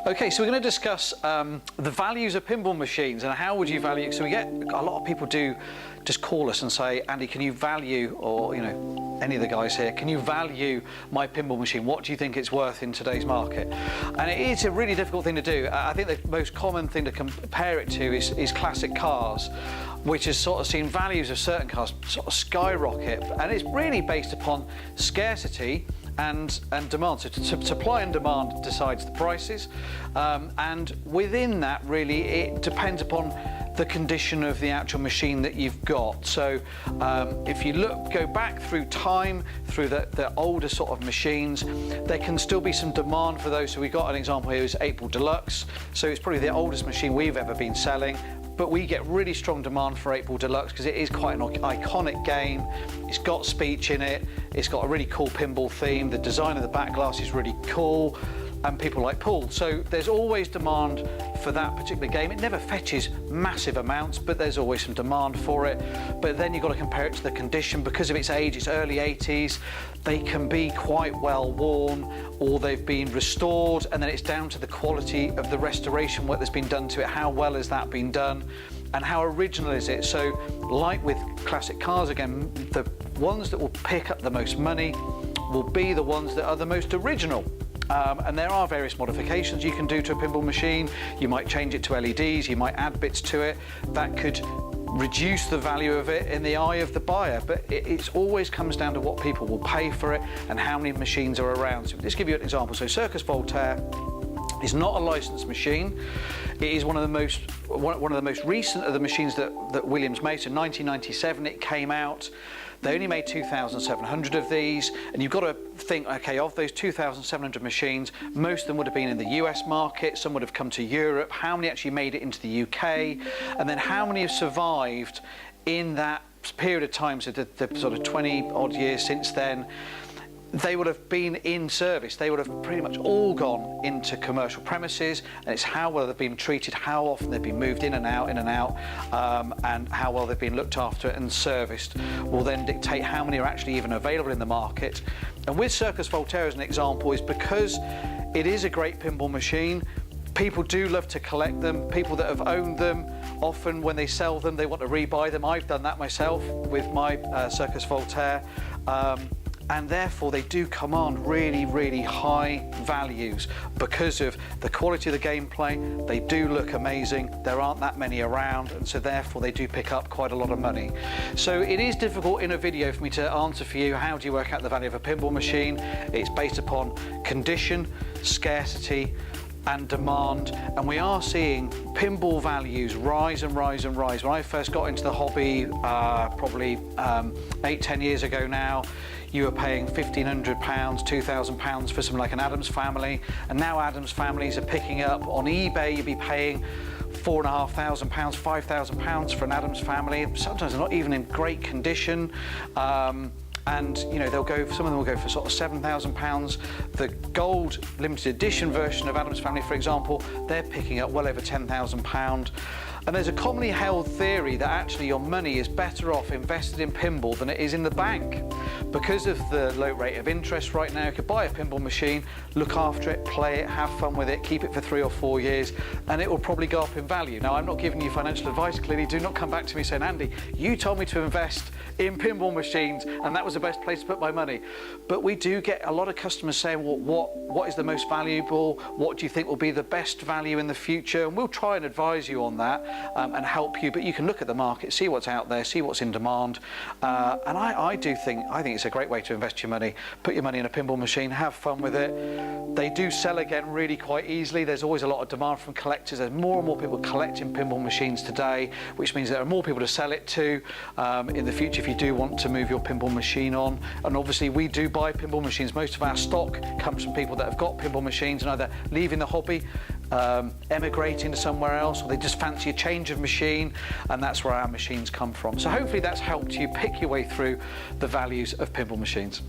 Okay, so we're going to discuss the values of pinball machines and how would you value. So we get a lot of people do just call us and say, Andy, can you value, or any of the guys here, can you value my pinball machine? What do you think it's worth in today's market? And it is a really difficult thing to do. I think the most common thing to compare it to is classic cars, which has sort of seen values of certain cars sort of skyrocket, and it's really based upon scarcity and demand. So supply and demand decides the prices, and within that really it depends upon the condition of the actual machine that you've got. So if you go back through time, through the older sort of machines, there can still be some demand for those. So we've got an example here, is 8-Ball Deluxe. So it's probably the oldest machine we've ever been selling, but we get really strong demand for 8-Ball Deluxe because it is quite an iconic game. It's got speech in it, it's got a really cool pinball theme, the design of the back glass is really cool, and people like pool. So there's always demand for that particular game. It never fetches massive amounts, but there's always some demand for it. But then you've got to compare it to the condition. Because of its age, it's early 80s, they can be quite well worn, or they've been restored, and then it's down to the quality of the restoration work that's been done to it. How well has that been done, and how original is it? So like with classic cars, again, the ones that will pick up the most money will be the ones that are the most original. And there are various modifications you can do to a pinball machine. You might change it to LEDs, you might add bits to it. That could reduce the value of it in the eye of the buyer, but it always comes down to what people will pay for it and how many machines are around. So let's give you an example. So Circus Voltaire is not a licensed machine. It is one of the most recent of the machines that Williams made. So 1997 it came out. They only made 2,700 of these, and you've got to think, okay, of those 2,700 machines, most of them would have been in the US market, some would have come to Europe. How many actually made it into the UK? And then how many have survived in that period of time, so the sort of 20 odd years since then? They would have been in service. They would have pretty much all gone into commercial premises, and it's how well they've been treated, how often they've been moved in and out, and how well they've been looked after and serviced will then dictate how many are actually even available in the market. And with Circus Voltaire as an example, is because it is a great pinball machine, people do love to collect them. People that have owned them, often when they sell them, they want to rebuy them. I've done that myself with my Circus Voltaire. And therefore they do command really, really high values because of the quality of the gameplay. They do look amazing. There aren't that many around, and so therefore they do pick up quite a lot of money. So it is difficult in a video for me to answer for you, how do you work out the value of a pinball machine? It's based upon condition, scarcity, and demand, and we are seeing pinball values rise and rise and rise. When I first got into the hobby, probably 8-10 years ago now, you were paying £1,500, £2,000 for something like an Adams Family, and now Adams Families are picking up on eBay. You'll be paying £4,500, £5,000 for an Adams Family. Sometimes they're not even in great condition. And they'll go. Some of them will go for sort of £7,000. The gold limited edition version of Adams Family, for example, they're picking up well over £10,000. And there's a commonly held theory that actually your money is better off invested in pinball than it is in the bank. Because of the low rate of interest right now, you could buy a pinball machine, look after it, play it, have fun with it, keep it for 3 or 4 years, and it will probably go up in value. Now, I'm not giving you financial advice, clearly. Do not come back to me saying, Andy, you told me to invest in pinball machines and that was the best place to put my money. But we do get a lot of customers saying, well, what is the most valuable? What do you think will be the best value in the future? And we'll try and advise you on that and help you. But you can look at the market, see what's out there, see what's in demand. And I think it's a great way to invest your money. Put your money in a pinball machine, have fun with it. They do sell again really quite easily. There's always a lot of demand from collectors. There's more and more people collecting pinball machines today, which means there are more people to sell it to in the future if you do want to move your pinball machine on. And obviously we do buy pinball machines. Most of our stock comes from people that have got pinball machines and either leaving the hobby, emigrating to somewhere else, or they just fancy a change of machine, and that's where our machines come from. So hopefully that's helped you pick your way through the values of pinball machines.